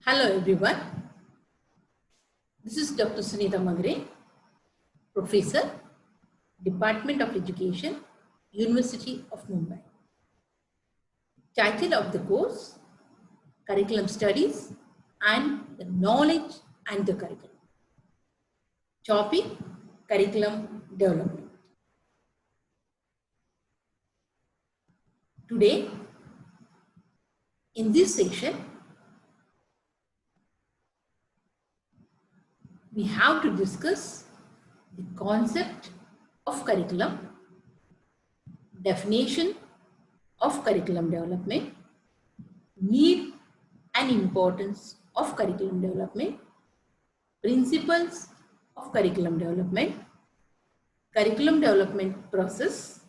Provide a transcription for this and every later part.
Hello everyone. This is Dr. Sunita Magre, Professor, Department of Education, University of Mumbai. Title of the course, Curriculum Studies and the Knowledge and the Curriculum. Topic, Curriculum Development. Today, in this session, we have to discuss the concept of curriculum, definition of curriculum development, need and importance of curriculum development, principles of curriculum development process,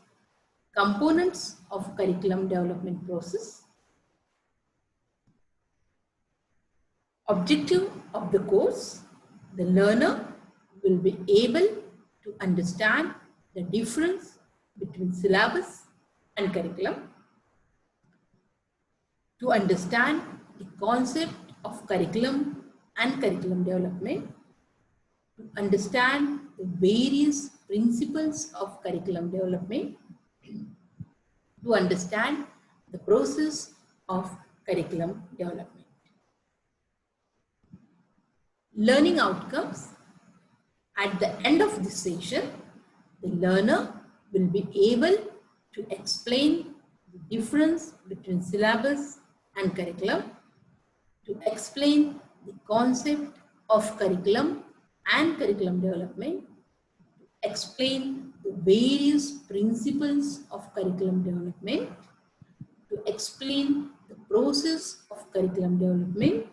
components of curriculum development process, objective of the course. The learner will be able to understand the difference between syllabus and curriculum, to understand the concept of curriculum and curriculum development, to understand the various principles of curriculum development, to understand the process of curriculum development. Learning outcomes. At the end of this session, the learner will be able to explain the difference between syllabus and curriculum, to explain the concept of curriculum and curriculum development, to explain the various principles of curriculum development, to explain the process of curriculum development,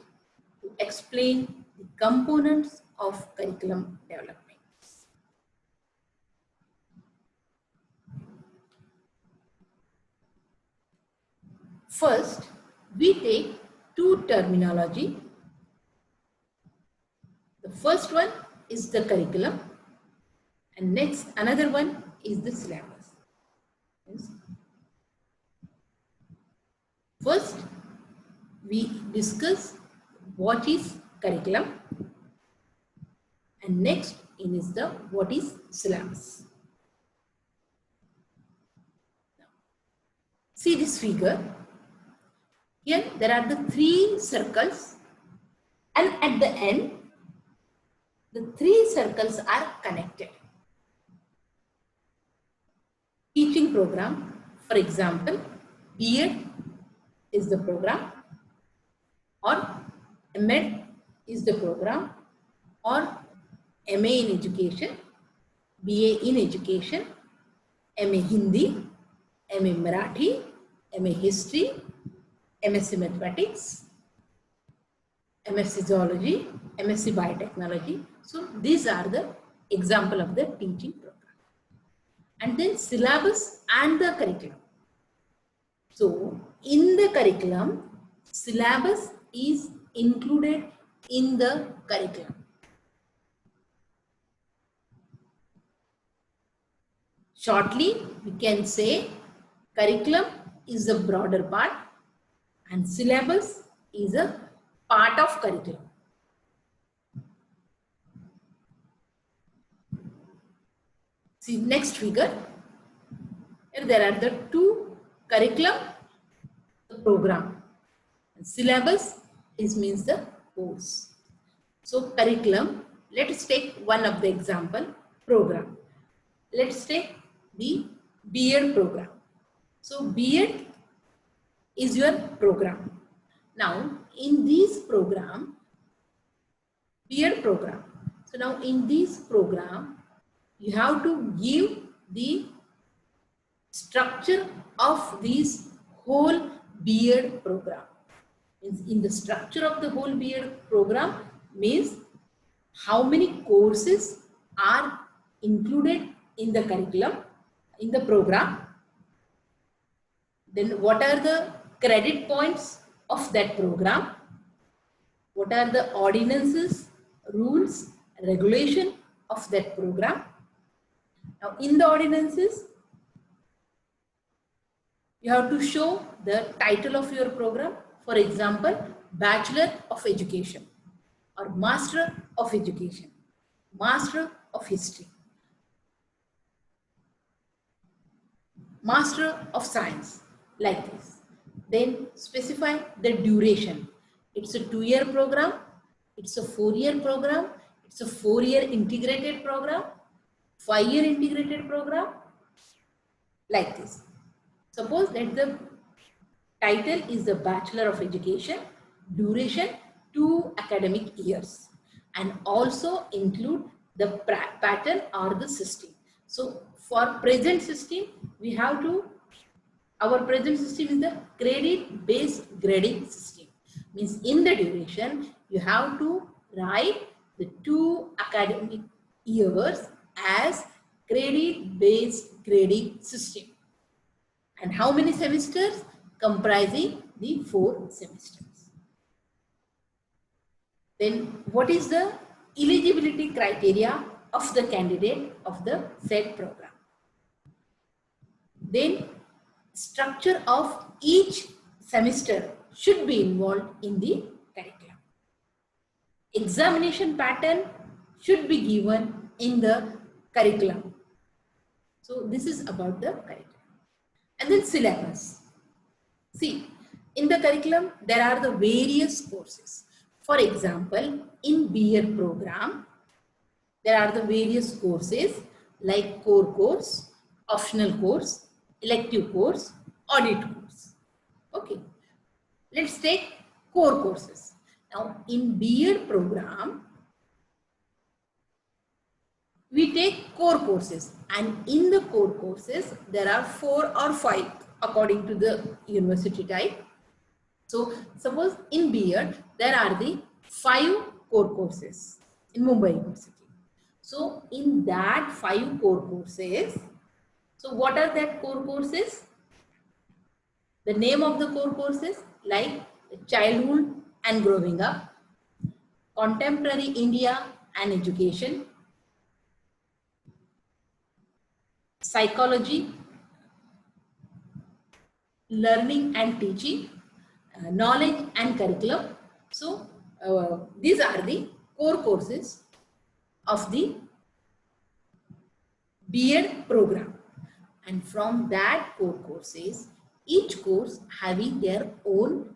to explain the components of curriculum development. First, we take two terminology. The first one is the curriculum and next another one is the syllabus. First, we discuss what is curriculum and next is the what is syllabus. See this figure. Here there are the three circles and at the end the three circles are connected. Teaching program, for example, B.Ed is the program or M.Ed is the program or M.A. in education, B.A. in education, M.A. Hindi, M.A. Marathi, M.A. history, MSc mathematics, MSc zoology, MSc biotechnology. So these are the example of the teaching program. And then syllabus and the curriculum. So in the curriculum, syllabus is included in the curriculum. Shortly, we can say curriculum is a broader part and syllabus is a part of curriculum. See next figure. Here there are the two curriculum, the program. And syllabus is means the course. So curriculum, let us take one of the example, program. Let's take the B.Ed program. So B.Ed is your program. Now in this program, B.Ed program. So now in this program, you have to give the structure of this whole B.Ed program. In the structure of the whole B.Ed program means how many courses are included in the curriculum, in the program. Then what are the credit points of that program? What are the ordinances, rules, regulation of that program? Now in the ordinances, you have to show the title of your program. For example, Bachelor of Education or Master of Education, Master of History, Master of Science, like this. Then specify the duration. It's a 2-year program, it's a 4-year program, it's a 4-year integrated program, 5-year integrated program, like this. Suppose that the title is the Bachelor of Education, duration 2 academic years, and also include the pattern or the system. So for present system, we have to, our present system is the credit based grading system. Means in the duration, you have to write the 2 academic years as credit based grading system. And how many semesters? Comprising the 4 semesters. Then what is the eligibility criteria of the candidate of the said program? Then structure of each semester should be involved in the curriculum. Examination pattern should be given in the curriculum. So this is about the curriculum. And then syllabus. See, in the curriculum, there are the various courses. For example, in B.Ed program, there are the various courses like core course, optional course, elective course, audit course. Okay, let's take core courses. Now, in B.Ed program, we take core courses, and in the core courses, there are 4 or 5 according to the university type. So, suppose in B.Ed, there are the 5 core courses in Mumbai University. So, in that 5 core courses, so what are that core courses? The name of the core courses like childhood and growing up, contemporary India and education, psychology, learning and teaching, knowledge and curriculum. So these are the core courses of the B.Ed program, and from that core courses, each course having their own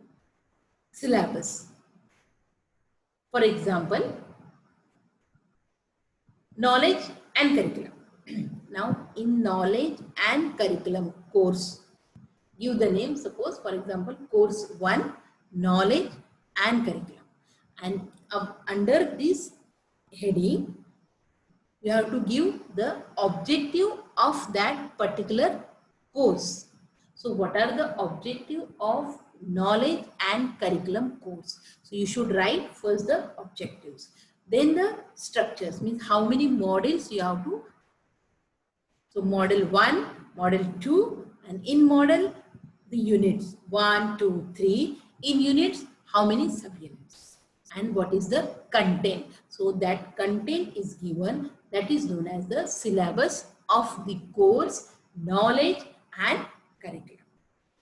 syllabus. For example, knowledge and curriculum. Now, in knowledge and curriculum course, give the name, suppose for example, course 1, knowledge and curriculum. And under this heading, you have to give the objective of that particular course. So what are the objective of knowledge and curriculum course? So you should write first the objectives. Then the structures, means how many modules you have to. So model 1, model 2, and in model the units 1, 2, 3. In units, how many subunits? And what is the content? So that content is given, that is known as the syllabus of the course, knowledge and curriculum.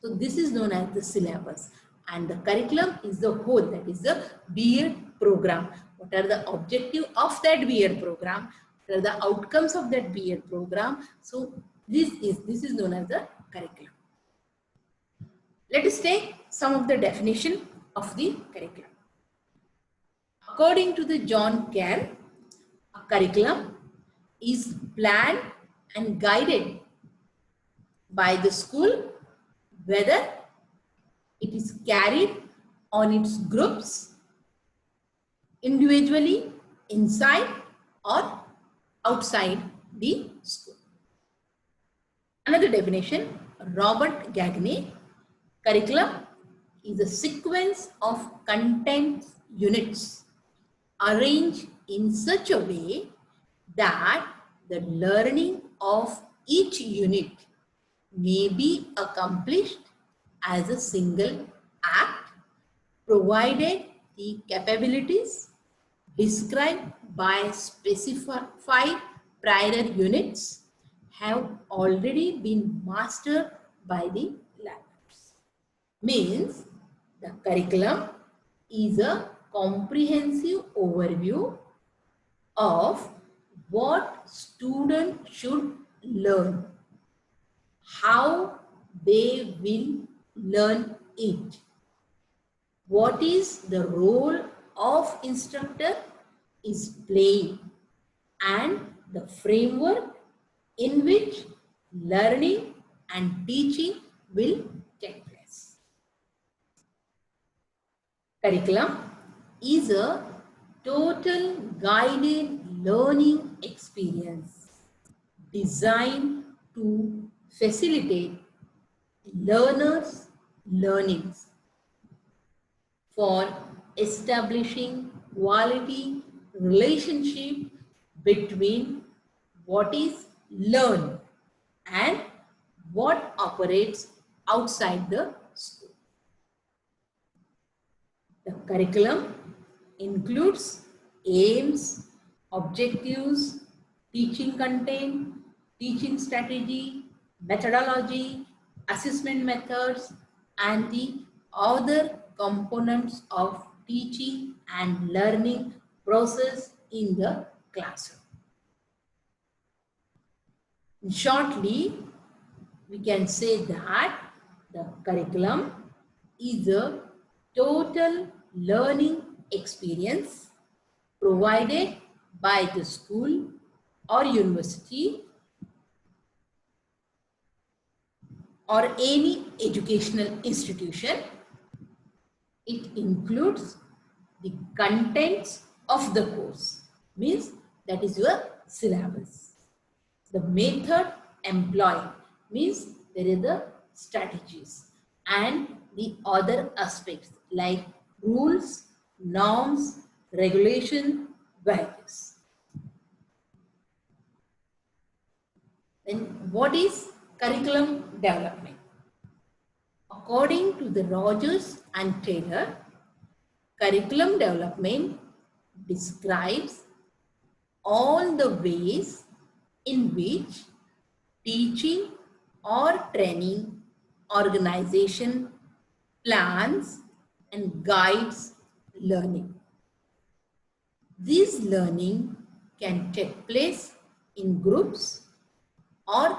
So this is known as the syllabus, and the curriculum is the whole, that is the B.Ed program. What are the objective of that B.Ed program? What are the outcomes of that B.Ed program? So this is known as the curriculum. Let us take some of the definition of the curriculum. According to the John Kerr, a curriculum is planned and guided by the school, whether it is carried on its groups, individually, inside or outside the school. Another definition, Robert Gagne, curriculum is a sequence of content units arranged in such a way that the learning of each unit may be accomplished as a single act, provided the capabilities described by specified prior units have already been mastered by the learners. Means the curriculum is a comprehensive overview of what students should learn, how they will learn it, what is the role of instructor is playing, and the framework in which learning and teaching will take place. Curriculum is a total guided learning experience designed to facilitate learners' learnings for establishing quality relationship between what is learned and what operates outside the school. The curriculum includes aims, objectives, teaching content, teaching strategy, methodology, assessment methods, and the other components of teaching and learning process in the classroom. Shortly, we can say that the curriculum is a total learning experience provided by the school or university or any educational institution. It includes the contents of the course, means that is your syllabus. The method employed, means there is the strategies, and the other aspects like rules, norms, regulation, values. Then what is curriculum development? According to the Rogers and Taylor, curriculum development describes all the ways in which teaching or training organization plans and guides learning. This learning can take place in groups or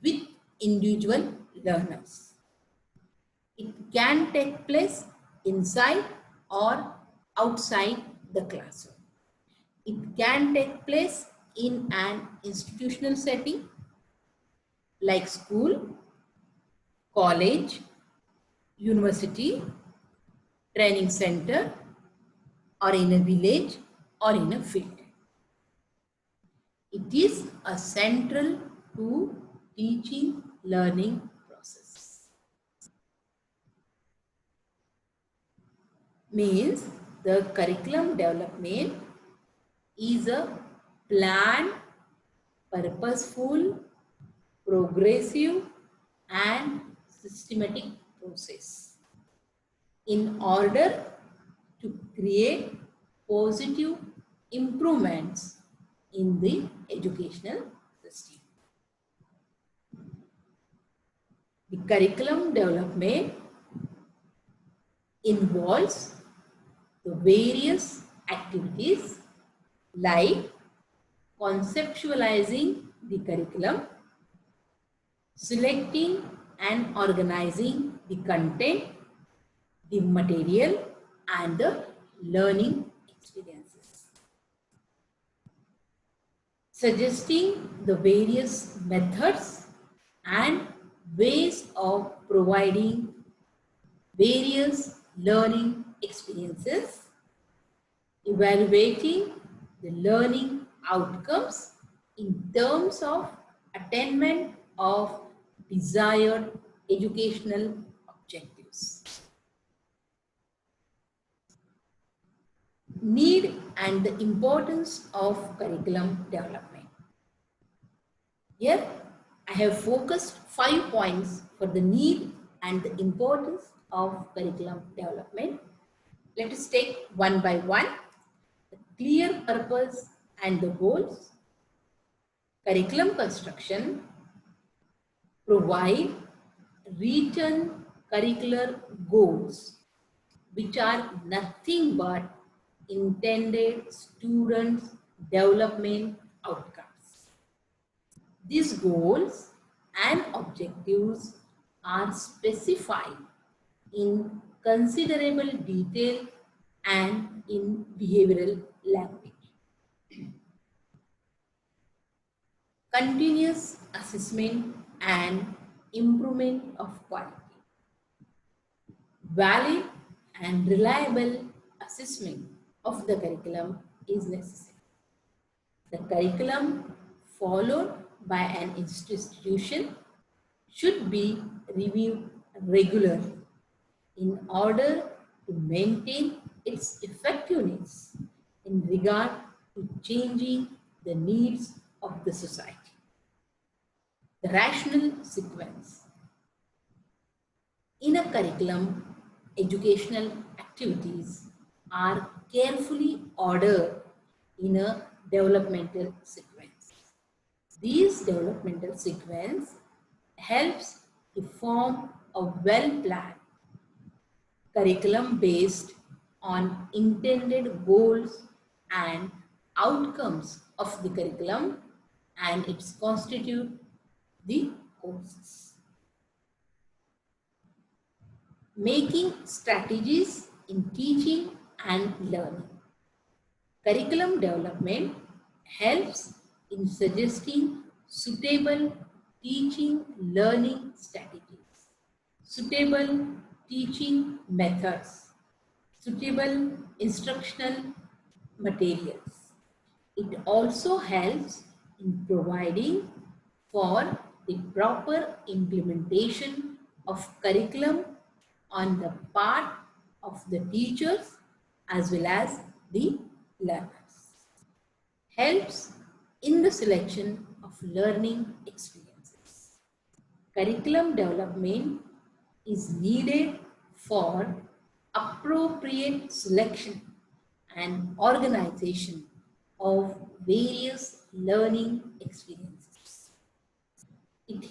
with individual learners. It can take place inside or outside the classroom. It can take place in an institutional setting like school, college, university, training center, or in a village or in a field. It is a central to teaching learning process. Means the curriculum development is a planned, purposeful, progressive and systematic process in order to create positive improvements in the educational system. The curriculum development involves the various activities like conceptualizing the curriculum, selecting and organizing the content, the material, and the learning experiences. Suggesting the various methods and ways of providing various learning experiences, evaluating the learning outcomes in terms of attainment of desired educational objectives. Need and the importance of curriculum development. Here, I have focused 5 points for the need and the importance of curriculum development. Let us take one by one. The clear purpose and the goals. Curriculum construction. Provide written curricular goals which are nothing but intended students' development outcomes. These goals and objectives are specified in considerable detail and in behavioral language. Continuous assessment and improvement of quality. Valid and reliable assessment of the curriculum is necessary. The curriculum followed by an institution should be reviewed regularly in order to maintain its effectiveness in regard to changing the needs of the society. The rational sequence. In a curriculum, educational activities are carefully ordered in a developmental sequence. These developmental sequence helps to form a well-planned curriculum based on intended goals and outcomes of the curriculum, and it's constitute the courses. Making strategies in teaching and learning. Curriculum development helps in suggesting suitable teaching learning strategies, suitable teaching methods, suitable instructional materials. It also helps in providing for the proper implementation of curriculum on the part of the teachers as well as the learners. Helps in the selection of learning experiences. Curriculum development is needed for appropriate selection and organization of various learning experiences. It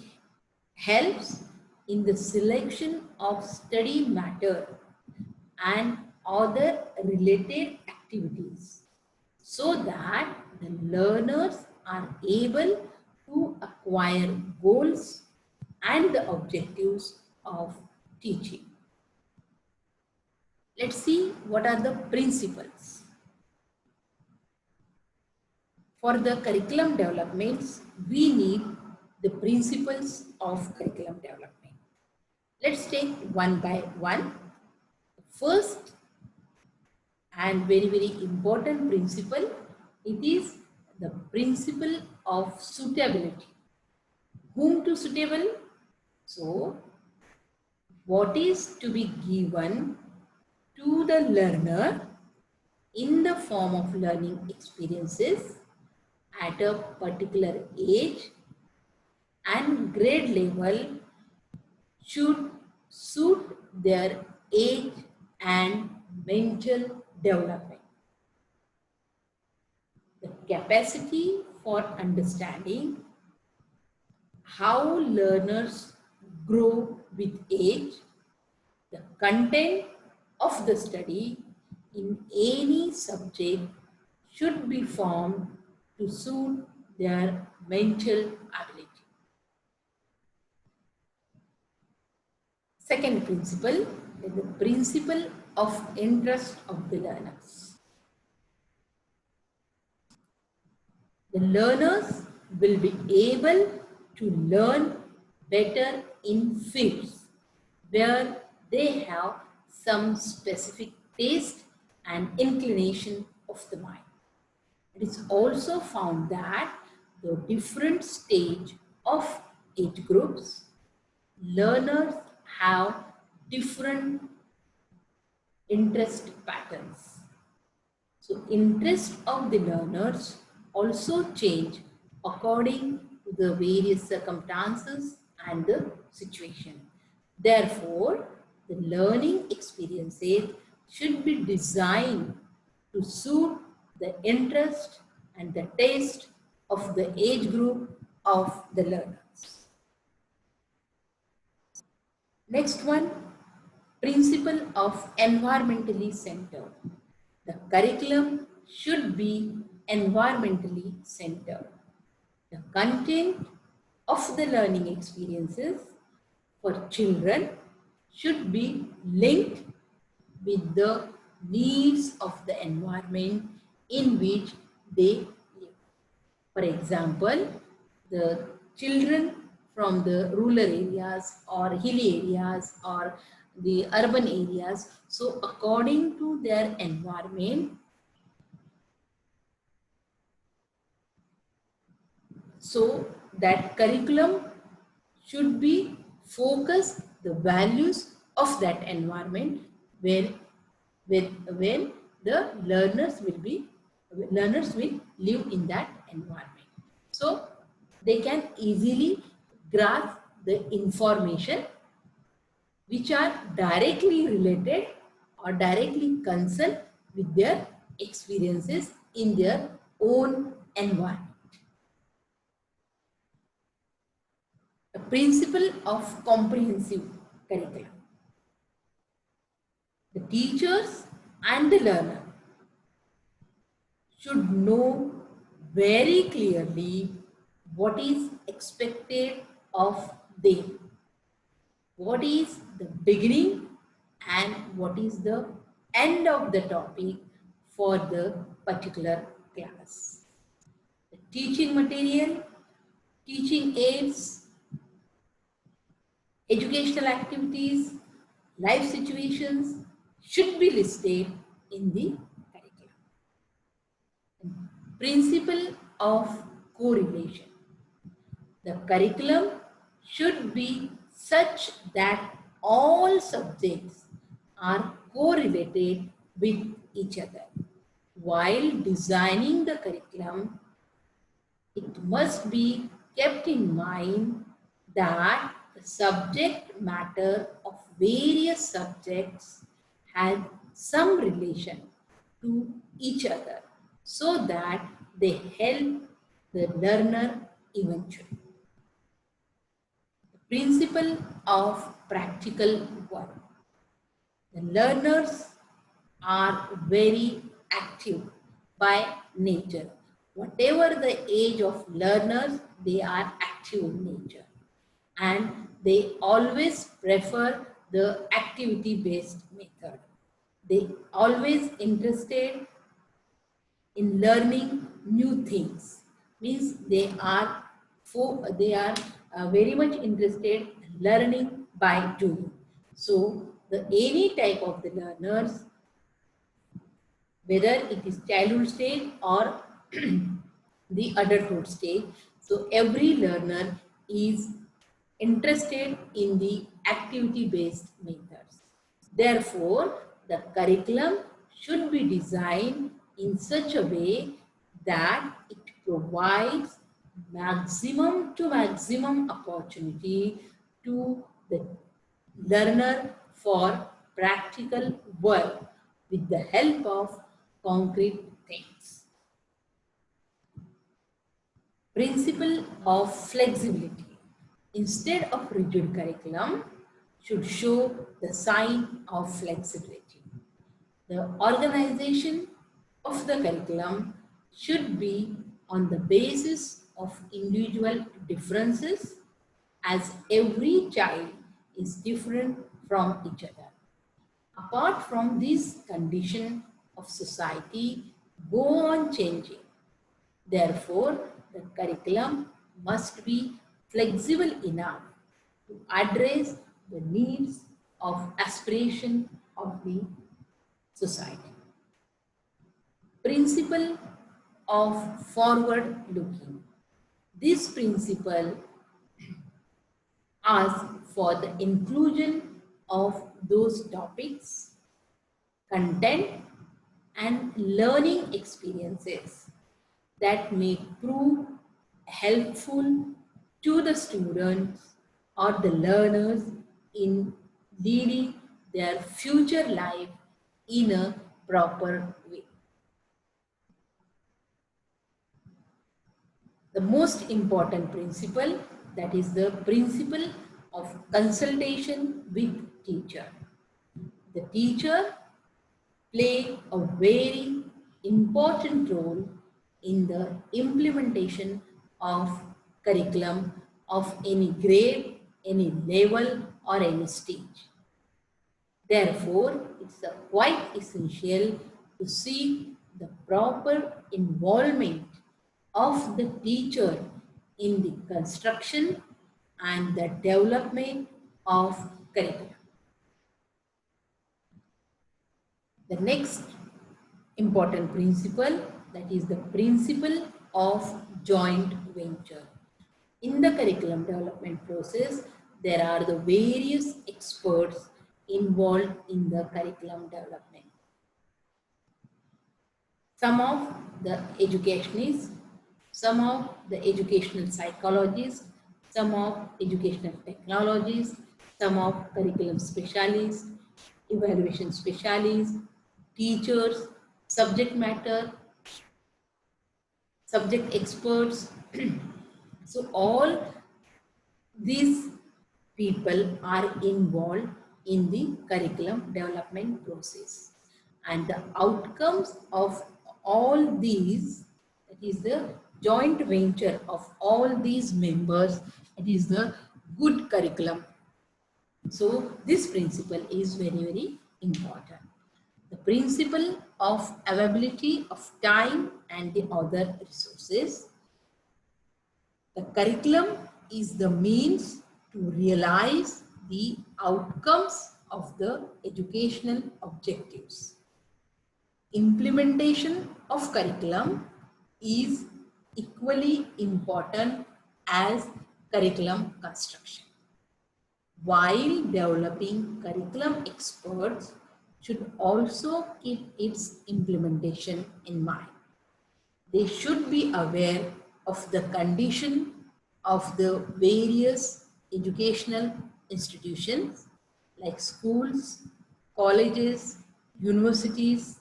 helps in the selection of study matter and other related activities so that the learners are able to acquire goals and the objectives of teaching. Let's see what are the principles. For the curriculum developments, we need the principles of curriculum development. Let's take one by one. First and very important principle, it is the principle of suitability. Whom to suitable? So, what is to be given to the learner in the form of learning experiences at a particular age and grade level should suit their age and mental development. The capacity for understanding how learners grow with age, the content of the study in any subject should be formed to suit their mental ability. Second principle is the principle of interest of the learners. The learners will be able to learn better in fields where they have some specific taste and inclination of the mind. It is also found that the different stage of age groups, learners have different interest patterns. So interest of the learners also change according to the various circumstances and the situation. Therefore, the learning experiences should be designed to suit the interest and the taste of the age group of the learners. Next one, Principle of environmentally centered. The curriculum should be environmentally centered. The content of the learning experiences for children should be linked with the needs of the environment in which they live. For example, the children from the rural areas or hilly areas or the urban areas, so according to their environment, so that curriculum should be focus the values of that environment where when the learners will live in that environment, so they can easily grasp the information which are directly related or directly concerned with their experiences in their own environment. The principle of comprehensive curriculum. The teachers and the learner should know very clearly what is expected of them, what is the beginning and what is the end of the topic for the particular class. The teaching material, teaching aids, educational activities, life situations should be listed in the curriculum. Principle of correlation. The curriculum should be such that all subjects are correlated with each other. While designing the curriculum, it must be kept in mind that the subject matter of various subjects has some relation to each other so that they help the learner eventually. The principle of practical work. The learners are very active by nature. Whatever the age of learners, they are active in nature. And they always prefer the activity-based method. They always interested in learning new things. Means they are very much interested in learning by doing. So the any type of the learners, whether it is childhood stage or the adulthood stage, so every learner is interested in the activity-based methods. Therefore, the curriculum should be designed in such a way that it provides maximum to maximum opportunity to the learner for practical work with the help of concrete things. Principle of flexibility. Instead of rigid curriculum, should show the sign of flexibility. The organization of the curriculum should be on the basis of individual differences, as every child is different from each other. Apart from this condition of society go on changing, therefore the curriculum must be flexible enough to address the needs of aspiration of the society. Principle of forward looking. This principle asks for the inclusion of those topics, content and learning experiences that may prove helpful to the students or the learners in leading their future life in a proper way. The most important principle, that is the principle of consultation with teacher. The teacher play a very important role in the implementation of curriculum of any grade, any level or any stage. Therefore, it's quite essential to see the proper involvement of the teacher in the construction and the development of curriculum. The next important principle, that is the principle of joint venture. In the curriculum development process, there are the various experts involved in the curriculum development. Some of the educationists, some of the educational psychologists, some of educational technologists, some of curriculum specialists, evaluation specialists, teachers, subject matter, subject experts. So all these people are involved in the curriculum development process, and the outcomes of all these, that is the joint venture of all these members, it is the good curriculum. So this principle is very, very important. The principle of availability of time and the other resources. The curriculum is the means to realize the outcomes of the educational objectives. Implementation of curriculum is equally important as curriculum construction. While developing curriculum, experts should also keep its implementation in mind. They should be aware of the condition of the various educational institutions like schools, colleges, universities,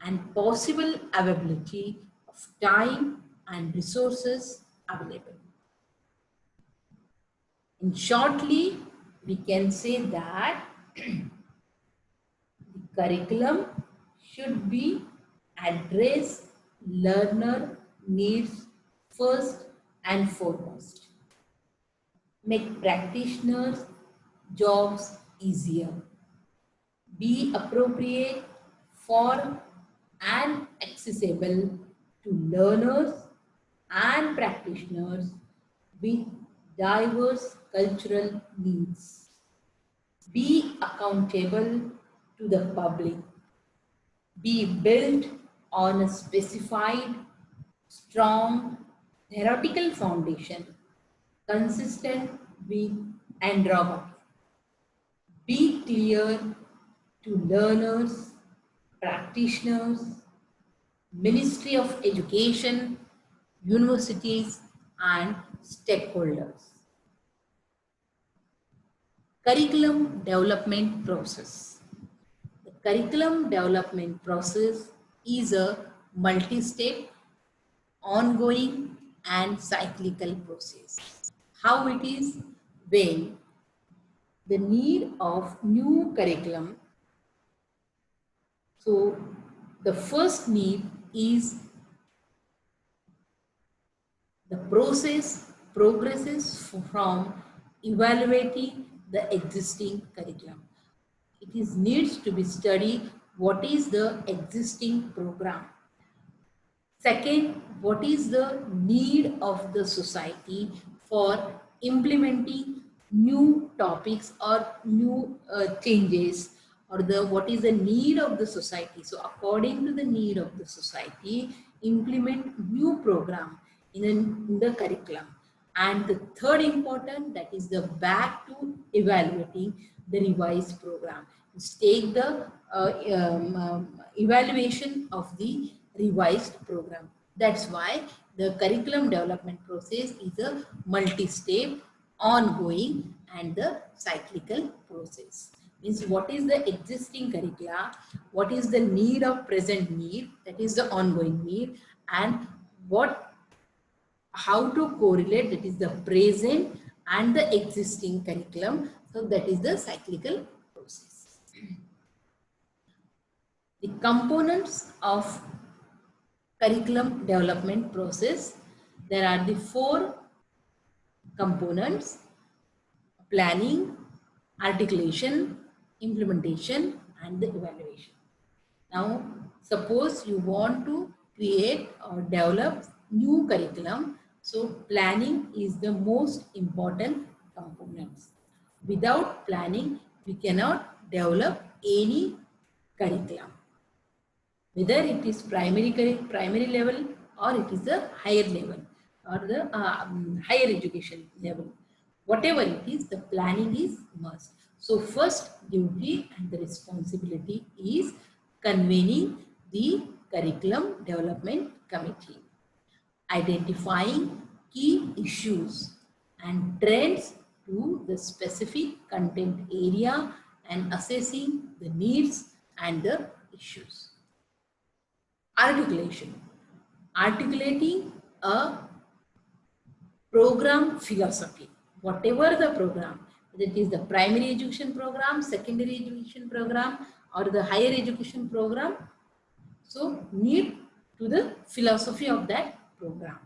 and possible availability of time and resources available. In shortly, we can say that the curriculum should be address learner needs first and foremost. Make practitioners' jobs easier. Be appropriate for and accessible to learners and practitioners with diverse cultural needs. Be accountable to the public. Be built on a specified, strong theoretical foundation consistent with andragogy. Be clear to learners, practitioners, Ministry of Education, universities, and stakeholders. Curriculum development process. The curriculum development process is a multi-step, ongoing and cyclical process. How it is? When the need of new curriculum. So the first need is the process progresses from evaluating the existing curriculum. It is needs to be studied what is the existing program. Second, what is the need of the society for implementing new topics or new changes, or what is the need of the society. So according to the need of the society, implement new program in the curriculum. And the third important, that is the back to evaluating the revised program. Just take the evaluation of the revised program. That's why the curriculum development process is a multi-step, ongoing and the cyclical process. Means what is the existing curricula, what is the need of present need, that is the ongoing need, and how to correlate, that is the present and the existing curriculum. So that is the cyclical process. The components of curriculum development process. There are the 4 components: planning, articulation, implementation, and the evaluation. Now, suppose you want to create or develop new curriculum. So, planning is the most important component. Without planning, we cannot develop any curriculum, whether it is primary level or it is the higher level or the higher education level. Whatever it is, the planning is must. So first duty and the responsibility is convening the curriculum development committee, identifying key issues and trends to the specific content area and assessing the needs and the issues. Articulation. Articulating a program philosophy. Whatever the program, whether it is the primary education program, secondary education program, or the higher education program, so need to the philosophy of that program.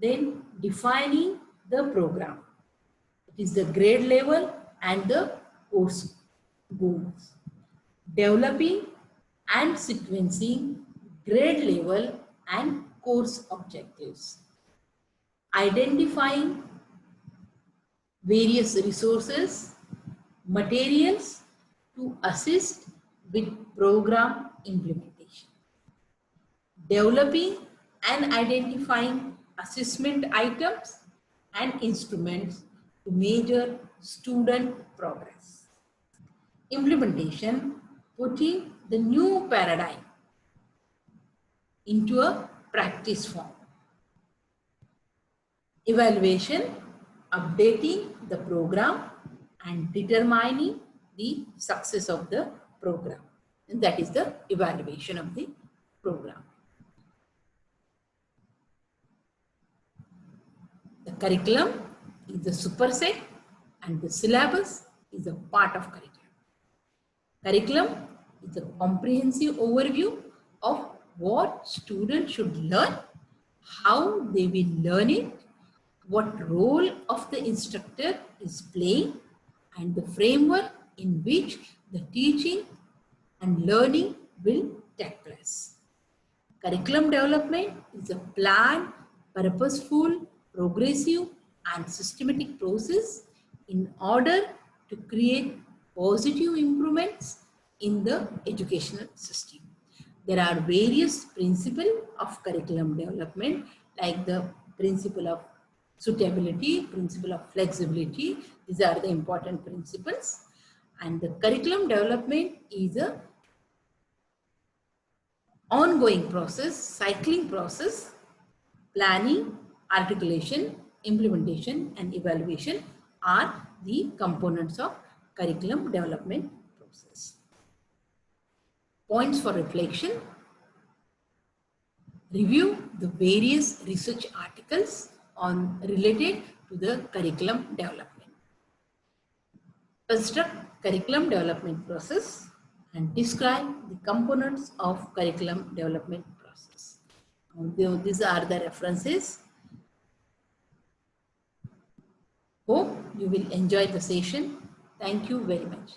Then defining the program. It is the grade level and the course goals. Developing and sequencing grade level and course objectives. Identifying various resources, materials to assist with program implementation. Developing and identifying assessment items and instruments to measure student progress. Implementation, putting the new paradigm into a practice form. Evaluation, updating the program and determining the success of the program. And that is the evaluation of the program. The curriculum is the superset and the syllabus is a part of curriculum. Curriculum is a comprehensive overview of what students should learn, how they will learn it, what role of the instructor is playing, and the framework in which the teaching and learning will take place. Curriculum development is a planned, purposeful, progressive, and systematic process in order to create positive improvements in the educational system. There are various principles of curriculum development, like the principle of suitability, principle of flexibility. These are the important principles. And the curriculum development is a ongoing process, cycling process. Planning, articulation, implementation, and evaluation are the components of curriculum development process. Points for reflection. Review the various research articles related to the curriculum development. Construct curriculum development process and describe the components of curriculum development process. These are the references. Hope you will enjoy the session. Thank you very much.